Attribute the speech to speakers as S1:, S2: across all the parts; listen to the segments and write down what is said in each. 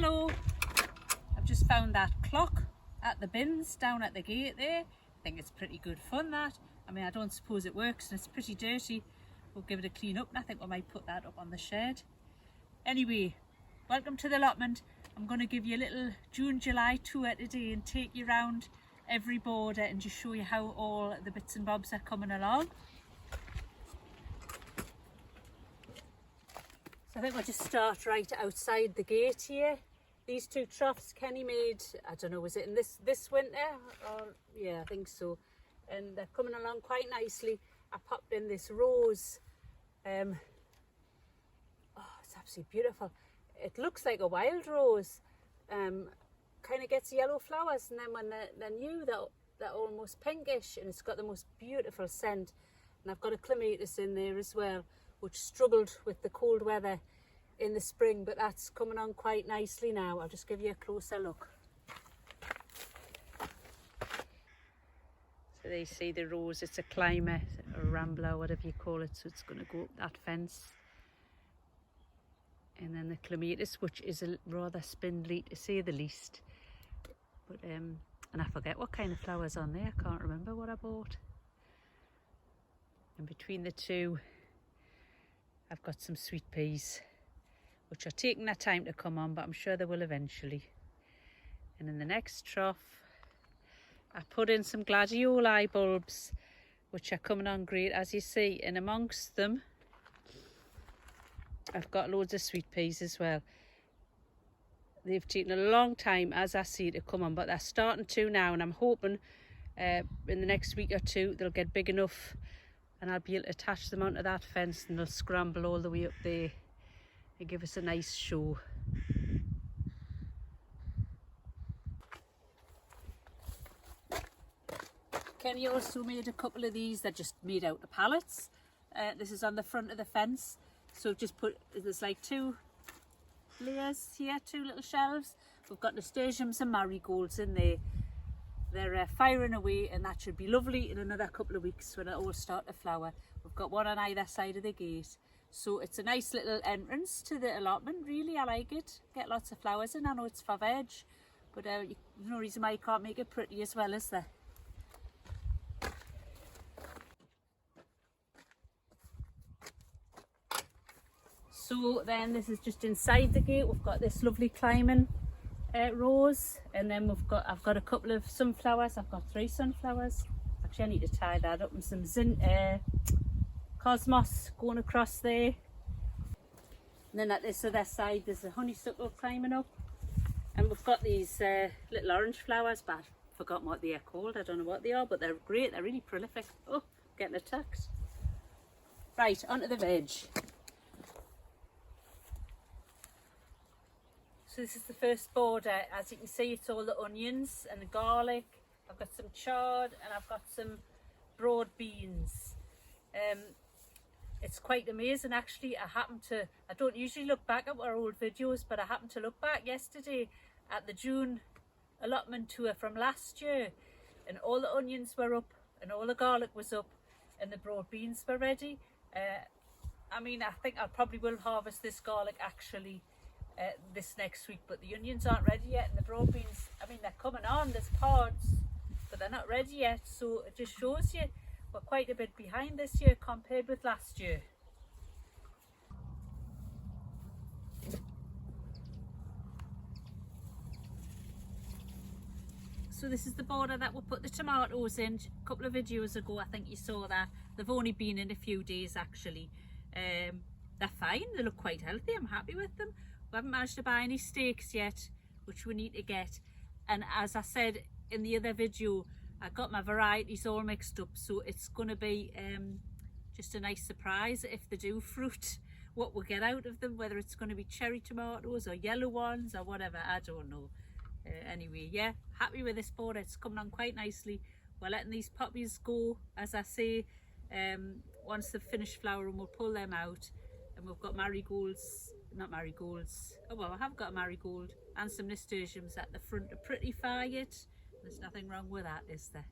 S1: Hello, I've just found that clock at the bins down at the gate there. I think it's pretty good fun, that. I mean, I don't suppose it works and it's pretty dirty. We'll give it a clean up and I think we might put that up on the shed. Anyway, welcome to the allotment. I'm going to give you a little June-July tour today and take you around every border and just show you how all the bits and bobs are coming along. So I think we'll just start right outside the gate here. These two troughs Kenny made, I don't know, was it in this winter? Or, yeah, I think so. And they're coming along quite nicely. I popped in this rose. Oh, it's absolutely beautiful. It looks like a wild rose. Kind of gets yellow flowers, and then when they're new, they're almost pinkish, and it's got the most beautiful scent. And I've got a clematis in there as well, which struggled with the cold weather in the spring, but that's coming on quite nicely now. I'll just give you a closer look. So there you see the rose. It's a climber, a rambler, whatever you call it, so it's going to go up that fence. And then the clematis, which is a rather spindly to say the least, but and I forget what kind of flowers on there. I can't remember what I bought. And between the two I've got some sweet peas, which are taking their time to come on, but I'm sure they will eventually. And in the next trough I put in some gladioli bulbs, which are coming on great, as you see, and amongst them I've got loads of sweet peas as well. They've taken a long time, as I see, to come on, but they're starting to now, and I'm hoping in the next week or two they'll get big enough and I'll be able to attach them onto that fence and they'll scramble all the way up there and give us a nice show. Kenny also made a couple of these. They're just made out of pallets. This is on the front of the fence, so just put, there's like two layers here, two little shelves. We've got nasturtiums and marigolds in there. They're firing away, and that should be lovely in another couple of weeks when it all start to flower. We've got one on either side of the gate, so it's a nice little entrance to the allotment. Really, I like it. Get lots of flowers in. I know it's for veg, but there's no reason why you can't make it pretty as well, is there? So then this is just inside the gate. We've got this lovely climbing rose, and then I've got a couple of sunflowers. I've got 3 sunflowers. Actually, I need to tie that up, and some cosmos going across there. And then at this other side there's a honeysuckle climbing up, and we've got these little orange flowers, but I've forgotten what they are called. I don't know what they are, but they're great. They're really prolific. Oh, getting attacked. Right, onto the veg. So this is the first border. As you can see, it's all the onions and the garlic. I've got some chard and I've got some broad beans. It's quite amazing actually. I don't usually look back at our old videos, but I happened to look back yesterday at the June allotment tour from last year, and all the onions were up and all the garlic was up and the broad beans were ready. I mean, I think I probably will harvest this garlic actually this next week, but the onions aren't ready yet, and the broad beans, I mean, they're coming on, there's pods, but they're not ready yet, so it just shows you we're quite a bit behind this year compared with last year. So this is the border that we'll put the tomatoes in. A couple of videos ago I think you saw that. They've only been in a few days actually. They're fine, they look quite healthy, I'm happy with them. We haven't managed to buy any stakes yet, which we need to get. And as I said in the other video, I got my varieties all mixed up, so it's going to be just a nice surprise if they do fruit, what we'll get out of them, whether it's going to be cherry tomatoes or yellow ones or whatever, I don't know. Anyway, yeah, happy with this border. It's coming on quite nicely. We're letting these poppies go, as I say. Once they've finished flowering, we'll pull them out. And we've got marigolds, not marigolds, oh well, I have got a marigold and some nasturtiums at the front are pretty far yet. There's nothing wrong with that, is there?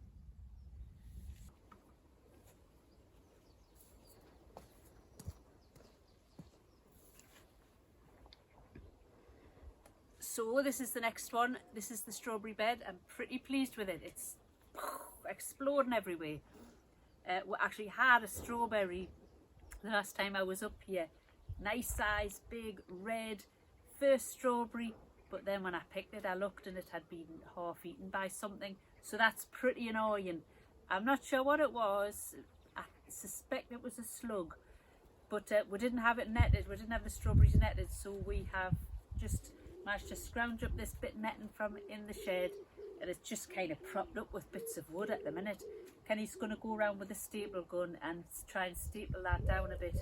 S1: So this is the next one. This is the strawberry bed. I'm pretty pleased with it. It's exploding everywhere. We actually had a strawberry the last time I was up here. Nice size, big, red, first strawberry. But then when I picked it, I looked and it had been half eaten by something. So that's pretty annoying. I'm not sure what it was. I suspect it was a slug. But we didn't have it netted. We didn't have the strawberries netted. So we have just managed to scrounge up this bit netting from in the shed. And it's just kind of propped up with bits of wood at the minute. Kenny's going to go around with a staple gun and try and staple that down a bit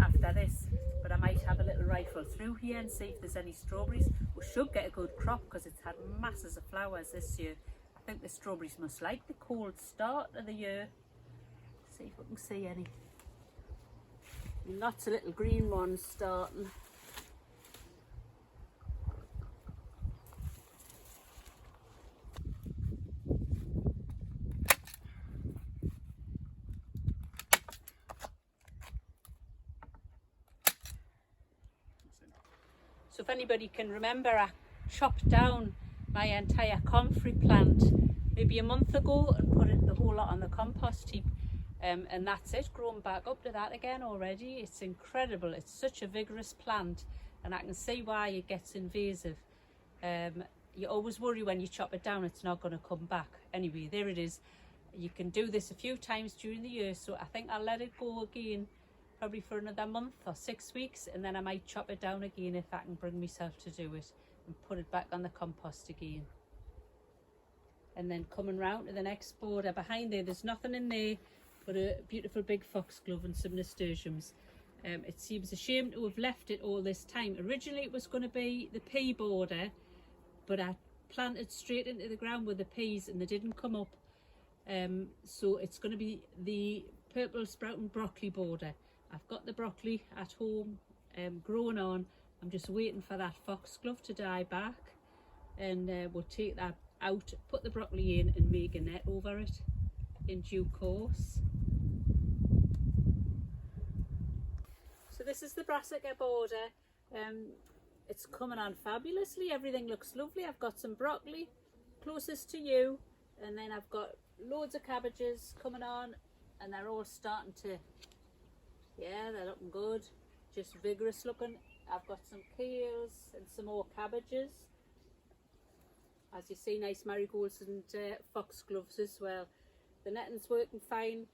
S1: after this. But I might have a little rifle through here and see if there's any strawberries. We should get a good crop because it's had masses of flowers this year. I think the strawberries must like the cold start of the year. See if we can see any. Lots of little green ones starting. So if anybody can remember, I chopped down my entire comfrey plant maybe a month ago and put the whole lot on the compost heap. And that's it, grown back up to that again already. It's incredible. It's such a vigorous plant, and I can see why it gets invasive. You always worry when you chop it down it's not going to come back. Anyway, there it is. You can do this a few times during the year, so I think I'll let it go again probably for another month or 6 weeks, and then I might chop it down again if I can bring myself to do it and put it back on the compost again. And then coming round to the next border behind there's nothing in there but a beautiful big foxglove and some nasturtiums. It seems a shame to have left it all this time. Originally it was going to be the pea border, but I planted straight into the ground with the peas and they didn't come up. So it's going to be the purple sprouting broccoli border. I've got the broccoli at home growing on. I'm just waiting for that foxglove to die back, and we'll take that out, put the broccoli in and make a net over it in due course. So this is the Brassica Border. It's coming on fabulously. Everything looks lovely. I've got some broccoli closest to you, and then I've got loads of cabbages coming on, and they're all starting to, yeah, they're looking good, just vigorous looking. I've got some kales and some more cabbages. As you see, nice marigolds and foxgloves as well. The netting's working fine.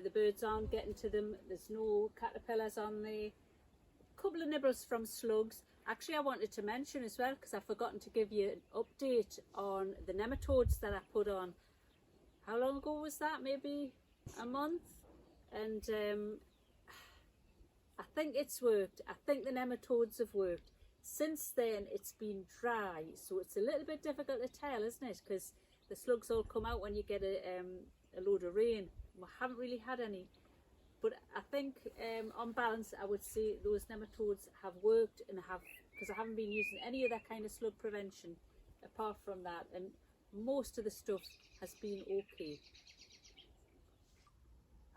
S1: The birds aren't getting to them. There's no caterpillars on there. A couple of nibbles from slugs. Actually, I wanted to mention as well, because I've forgotten to give you an update on the nematodes that I put on. How long ago was that? Maybe a month? And I think it's worked. I think the nematodes have worked. Since then, it's been dry, so it's a little bit difficult to tell, isn't it? Because the slugs all come out when you get a load of rain. We haven't really had any, but I think on balance I would say those nematodes have worked, and have, because I haven't been using any other kind of slug prevention apart from that, and most of the stuff has been okay.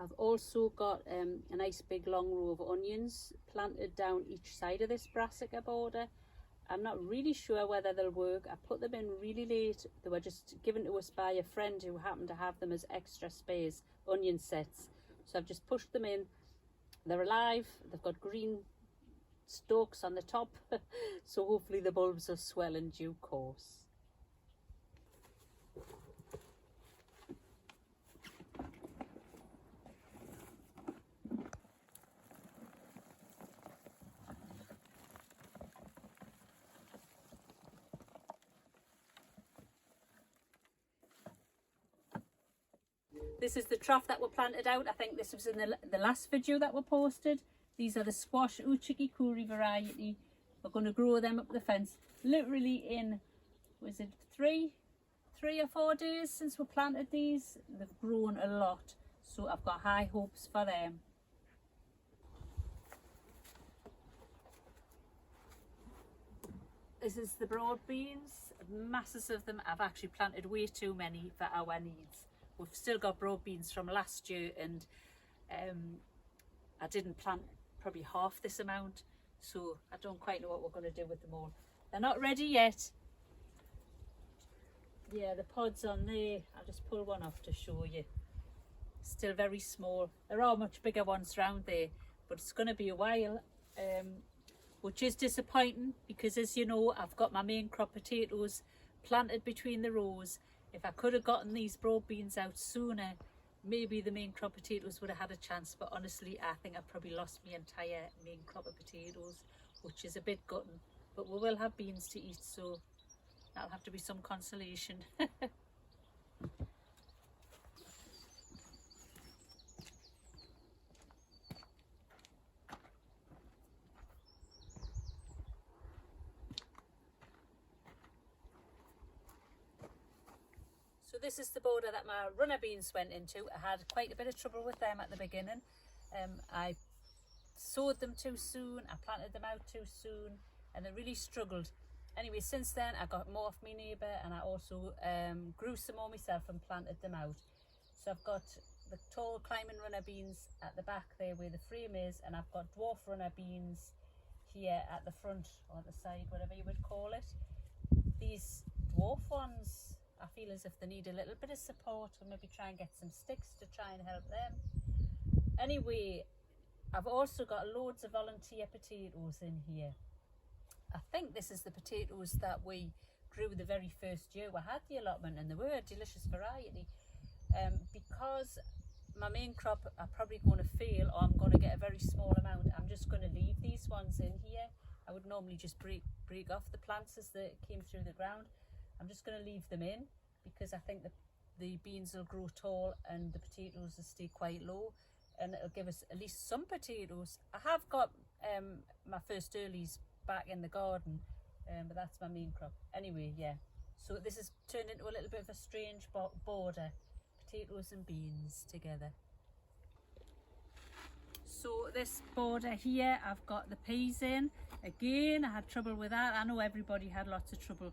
S1: I've also got a nice big long row of onions planted down each side of this Brassica border. I'm not really sure whether they'll work. I put them in really late. They were just given to us by a friend who happened to have them as extra spares, onion sets. So I've just pushed them in. They're alive. They've got green stalks on the top. So hopefully the bulbs will swell in due course. This is the trough that were planted out. I think this was in the last video that were posted. These are the squash uchikikuri variety. We're going to grow them up the fence. Literally in, was it three or 4 days since we planted these? They've grown a lot. So I've got high hopes for them. This is the broad beans. Masses of them. I've actually planted way too many for our needs. We've still got broad beans from last year, and I didn't plant probably half this amount, so I don't quite know what we're going to do with them all. They're not ready yet. Yeah, the pod's on there. I'll just pull one off to show you. Still very small. There are much bigger ones around there, but it's going to be a while, which is disappointing because, as you know, I've got my main crop potatoes planted between the rows. If I could have gotten these broad beans out sooner, maybe the main crop potatoes would have had a chance, but honestly I think I've probably lost my entire main crop of potatoes, which is a bit gutting, but we will have beans to eat, so that'll have to be some consolation. So this is the border that my runner beans went into. I had quite a bit of trouble with them at the beginning. I sowed them too soon, I planted them out too soon, and they really struggled. Anyway, since then I got more off my neighbour, and I also grew some more myself and planted them out. So I've got the tall climbing runner beans at the back there where the frame is, and I've got dwarf runner beans here at the front or the side, whatever you would call it. These dwarf ones, I feel as if they need a little bit of support, or maybe try and get some sticks to try and help them. Anyway, I've also got loads of volunteer potatoes in here. I think this is the potatoes that we grew the very first year we had the allotment, and they were a delicious variety. Because my main crop are probably going to fail, or I'm going to get a very small amount, I'm just going to leave these ones in here. I would normally just break off the plants as they came through the ground. I'm just going to leave them in because I think the beans will grow tall and the potatoes will stay quite low, and it'll give us at least some potatoes. I have got my first earlies back in the garden, but that's my main crop. Anyway, yeah, so this has turned into a little bit of a strange border, potatoes and beans together. So this border here, I've got the peas in. Again, I had trouble with that. I know everybody had lots of trouble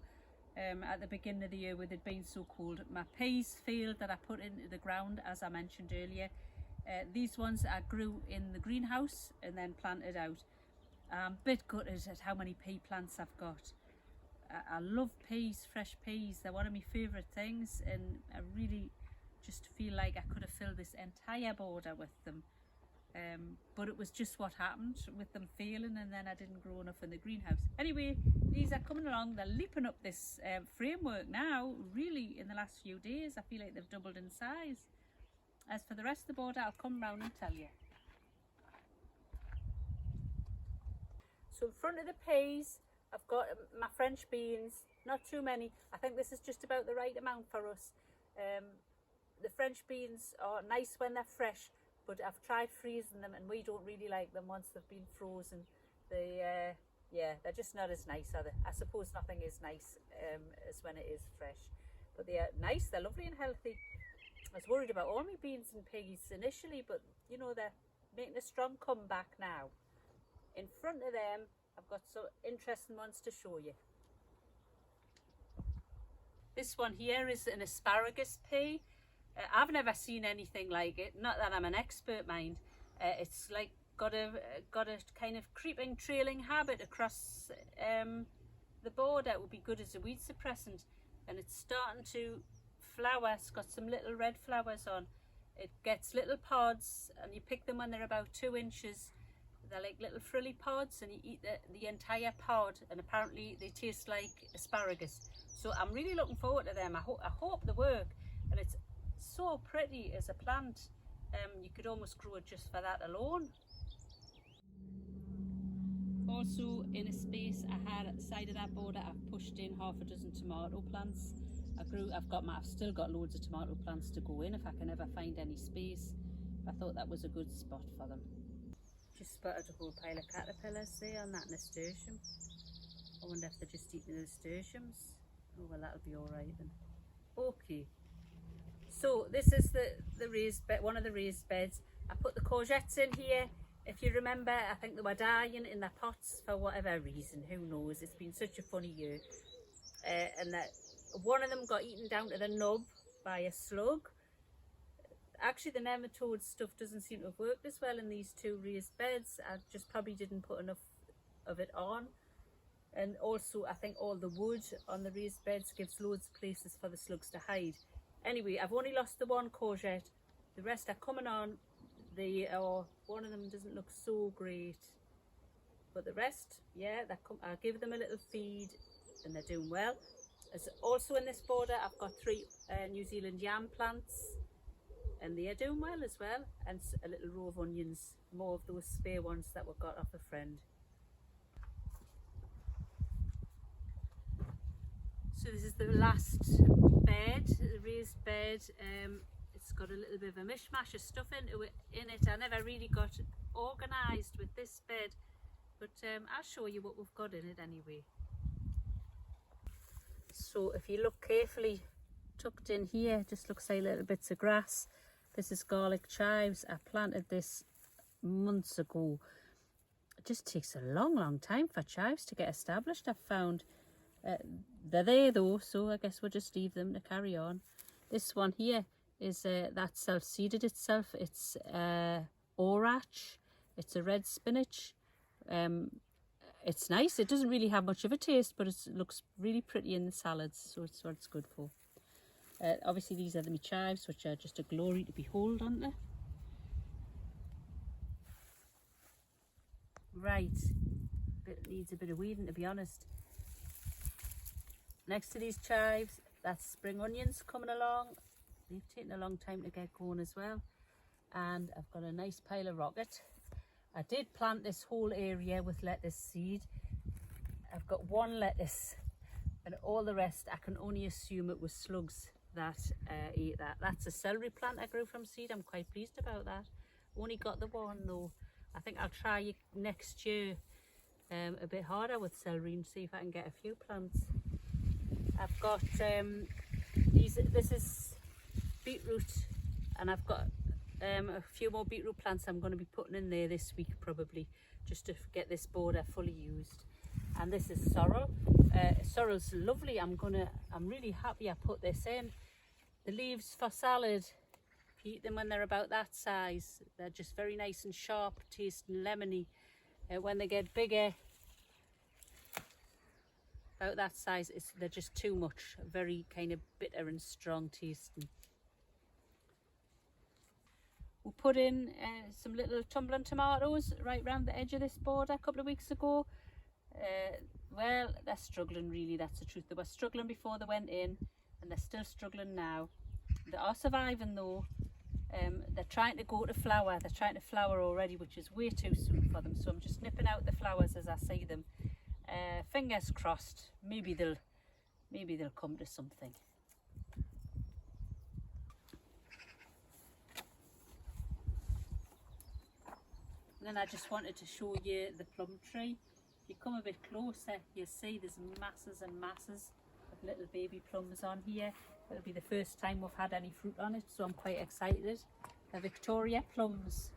S1: at the beginning of the year with it being so cold. My peas failed that I put into the ground, as I mentioned earlier. These ones I grew in the greenhouse and then planted out. I'm a bit gutted at how many pea plants I've got. I love peas, fresh peas. They're one of my favourite things, and I really just feel like I could have filled this entire border with them. But it was just what happened with them failing, and then I didn't grow enough in the greenhouse. Anyway, these are coming along. They're leaping up this framework now, really, in the last few days. I feel like they've doubled in size. As for the rest of the border, I'll come round and tell you. So in front of the peas, I've got my French beans, not too many. I think this is just about the right amount for us. The French beans are nice when they're fresh, but I've tried freezing them and we don't really like them once they've been frozen. Yeah, they're just not as nice, are they? I suppose nothing is nice as when it is fresh. But they are nice, they're lovely and healthy. I was worried about all my beans and peas initially, but you know, they're making a strong comeback now. In front of them, I've got some interesting ones to show you. This one here is an asparagus pea. I've never seen anything like it. Not that I'm an expert, mind. It's like got a kind of creeping, trailing habit across the border. It would be good as a weed suppressant, and it's starting to flower. It's got some little red flowers on. It gets little pods, and you pick them when they're about 2 inches. They're like little frilly pods, and you eat the entire pod, and apparently they taste like asparagus. So I'm really looking forward to them. I hope they work, and it's so pretty as a plant. You could almost grow it just for that alone. Also, in a space I had at the side of that border, I've pushed in half a dozen tomato plants. I've still got loads of tomato plants to go in if I can ever find any space. I thought that was a good spot for them. Just spotted a whole pile of caterpillars there on that nasturtium. I wonder if they're just eating the nasturtiums. Oh well, that'll be alright then. Okay, so this is the raised bed, one of the raised beds. I put the courgettes in here. If you remember, I think they were dying in their pots for whatever reason, who knows. It's been such a funny year. And that one of them got eaten down to the nub by a slug. Actually, the nematode stuff doesn't seem to have worked as well in these two raised beds. I just probably didn't put enough of it on. And also I think all the wood on the raised beds gives loads of places for the slugs to hide. Anyway, I've only lost the one courgette, the rest are coming on. One of them doesn't look so great, but the rest, yeah, I'll give them a little feed and they're doing well. As also in this border I've got 3 New Zealand yam plants and they are doing well as well, and a little row of onions, more of those spare ones that we got off a friend. So this is the last bed, the raised bed. It's got a little bit of a mishmash of stuff in it. I never really got organised with this bed, but I'll show you what we've got in it anyway. So if you look carefully, tucked in here just looks like little bits of grass. This is garlic chives. I planted this months ago. It just takes a long time for chives to get established, I've found. They're there though, so I guess we'll just leave them to carry on. This one here is that self-seeded itself. It's orach. It's a red spinach. It's nice. It doesn't really have much of a taste, but it looks really pretty in the salads, so it's what it's good for. Obviously these are the chives, which are just a glory to behold, aren't they? Right, it needs a bit of weeding, to be honest. Next to these chives, that's spring onions coming along. They've taken a long time to get going as well. And I've got a nice pile of rocket. I did plant this whole area with lettuce seed. I've got 1 lettuce and all the rest I can only assume it was slugs that ate that. That's a celery plant I grew from seed. I'm quite pleased about that. Only got the 1 though. I think I'll try next year a bit harder with celery and see if I can get a few plants. I've got this is beetroot, and I've got a few more beetroot plants I'm going to be putting in there this week probably, just to get this border fully used. And this is sorrel. Sorrel's lovely. I'm really happy I put this in. The leaves for salad, if you eat them when they're about that size, they're just very nice and sharp, tasting lemony. When they get bigger, about that size, they're just too much, very kind of bitter and strong tasting. We'll put in some little tumbling tomatoes right round the edge of this border a couple of weeks ago. Well, they're struggling really, that's the truth. They were struggling before they went in and they're still struggling now. They are surviving though. They're trying to go to flower. They're trying to flower already, which is way too soon for them, so I'm just nipping out the flowers as I see them. Fingers crossed, maybe they'll come to something. And then I just wanted to show you the plum tree. If you come a bit closer, you'll see there's masses and masses of little baby plums on here. It'll be the first time we've had any fruit on it, so I'm quite excited. They're Victoria plums.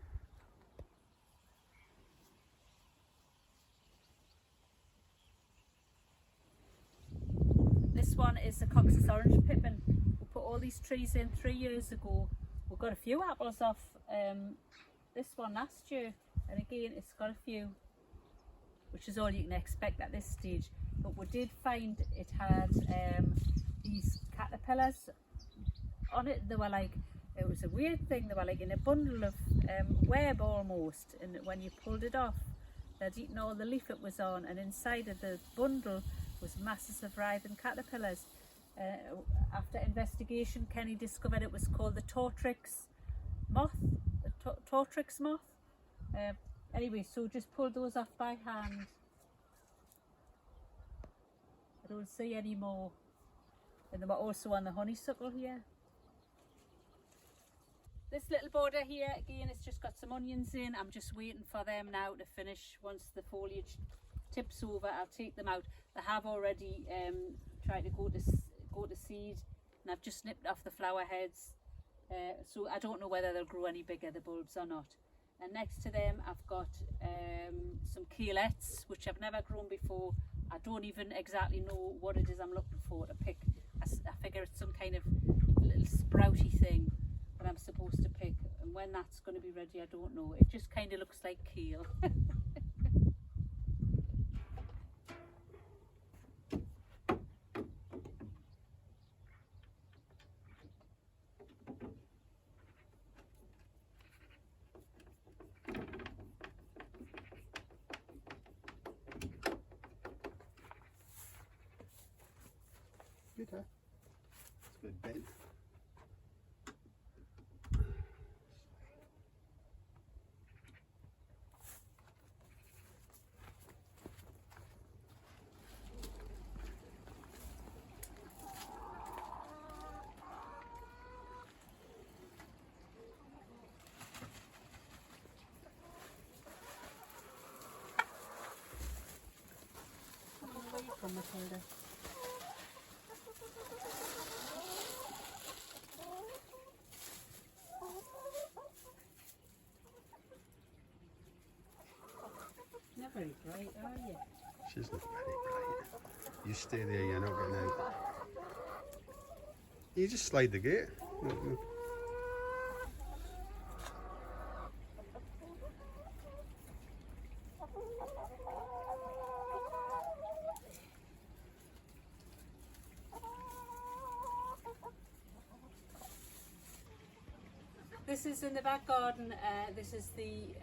S1: This one is the Cox's Orange Pippin. We put all these trees in 3 years ago. We got a few apples off this one last year, and again it's got a few, which is all you can expect at this stage. But we did find it had these caterpillars on it. They were like, it was a weird thing, they were like in a bundle of web almost, and when you pulled it off, they'd eaten all the leaf it was on, and inside of the bundle was masses of writhing caterpillars. After investigation, Kenny discovered it was called the Tortrix moth. Tortrix moth. Anyway, so just pulled those off by hand. I don't see any more. And they were also on the honeysuckle here. This little border here, again, it's just got some onions in. I'm just waiting for them now to finish. Once the foliage tips over, I'll take them out. They have already tried to go to seed, and I've just snipped off the flower heads. So I don't know whether they'll grow any bigger, the bulbs, or not. And next to them I've got some courgettes, which I've never grown before. I don't even exactly know what it is I'm looking for to pick. I figure it's some kind of little sprouty thing that I'm supposed to pick, and when that's going to be ready I don't know. It just kind of looks like kale.
S2: it, huh? It's a bit bent.
S1: From Matilda. Not very bright, are you?
S2: She's not very bright. You stay there, you're not getting out. You just slide the gate.
S1: This is in the back garden. This is the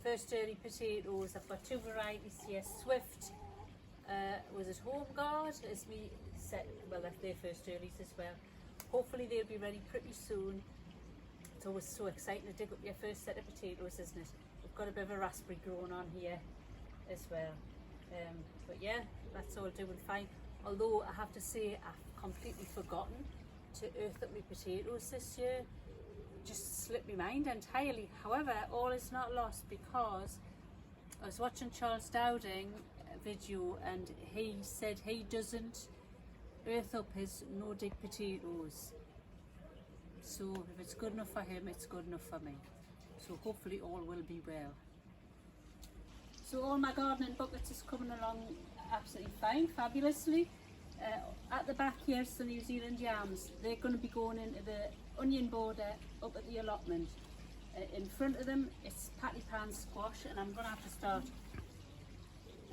S1: first early potatoes. I've got two varieties here. Swift was it Home Guard, as we said. Well, that's their first earlies as well. Hopefully they'll be ready pretty soon. It's always so exciting to dig up your first set of potatoes, isn't it? We've got a bit of a raspberry growing on here as well. But yeah, that's all doing fine. Although I have to say I've completely forgotten to earth up my potatoes this year. Just slipped my mind entirely. However, all is not lost, because I was watching Charles Dowding video and he said he doesn't earth up his no dig potatoes. So if it's good enough for him, it's good enough for me. So hopefully all will be well. So all my gardening buckets is coming along absolutely fine, fabulously. At the back here is the New Zealand yams. They're going to be going into the onion border up at the allotment. In front of them it's patty pan squash, and I'm going to have to start.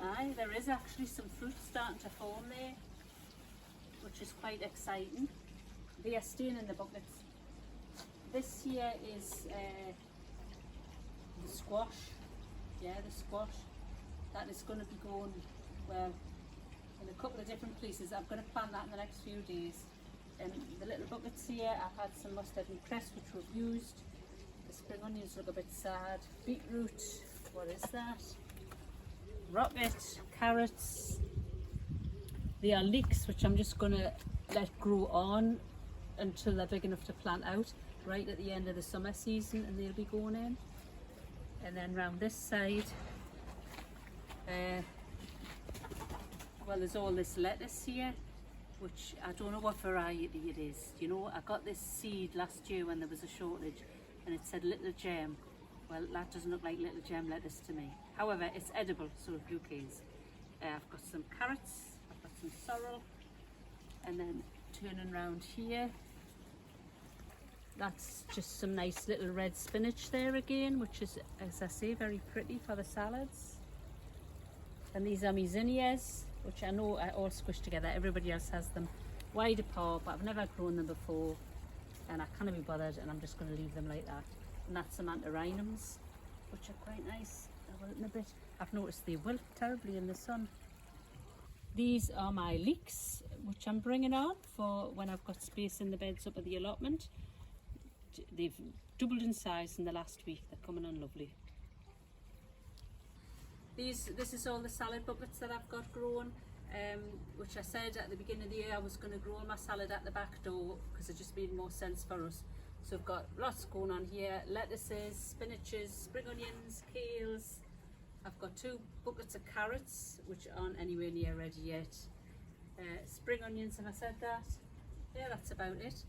S1: Aye, there is actually some fruit starting to form there, which is quite exciting. They are staying in the buckets. This here is the squash. Yeah, the squash. That is going to be going, well, in a couple of different places. I'm going to plant that in the next few days. And the little buckets here, I've had some mustard and cress which we've used. The spring onions look a bit sad. Beetroot, what is that? Rocket, carrots. They are leeks, which I'm just going to let grow on until they're big enough to plant out right at the end of the summer season, and they'll be going in. And then round this side, well, there's all this lettuce here, which I don't know what variety it is. You know, I got this seed last year when there was a shortage, and it said Little Gem. Well, that doesn't look like Little Gem lettuce to me. However, it's edible, so who cares? I've got some carrots, I've got some sorrel, and then turning around here, that's just some nice little red spinach there again, which is, as I say, very pretty for the salads. And these are my zinnias, which I know are all squished together. Everybody else has them wide apart, but I've never grown them before, and I can't be bothered, and I'm just going to leave them like that. And that's some antirrhinums, which are quite nice. They're wilting a bit. I've noticed they wilt terribly in the sun. These are my leeks, which I'm bringing on for when I've got space in the beds up at the allotment. They've doubled in size in the last week. They're coming on lovely. This is all the salad buckets that I've got growing, which I said at the beginning of the year I was going to grow my salad at the back door because it just made more sense for us. So I've got lots going on here: lettuces, spinaches, spring onions, kales. I've got 2 buckets of carrots, which aren't anywhere near ready yet. Spring onions, have I said that? Yeah, that's about it.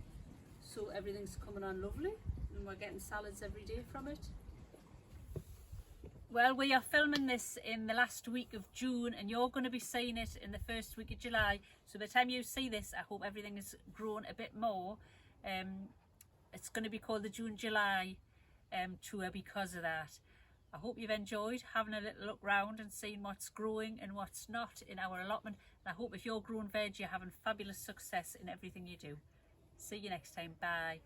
S1: So everything's coming on lovely, and we're getting salads every day from it. Well, we are filming this in the last week of June, and you're going to be seeing it in the first week of July. So by the time you see this, I hope everything has grown a bit more. It's going to be called the June-July tour because of that. I hope you've enjoyed having a little look round and seeing what's growing and what's not in our allotment. And I hope if you're growing veg, you're having fabulous success in everything you do. See you next time. Bye.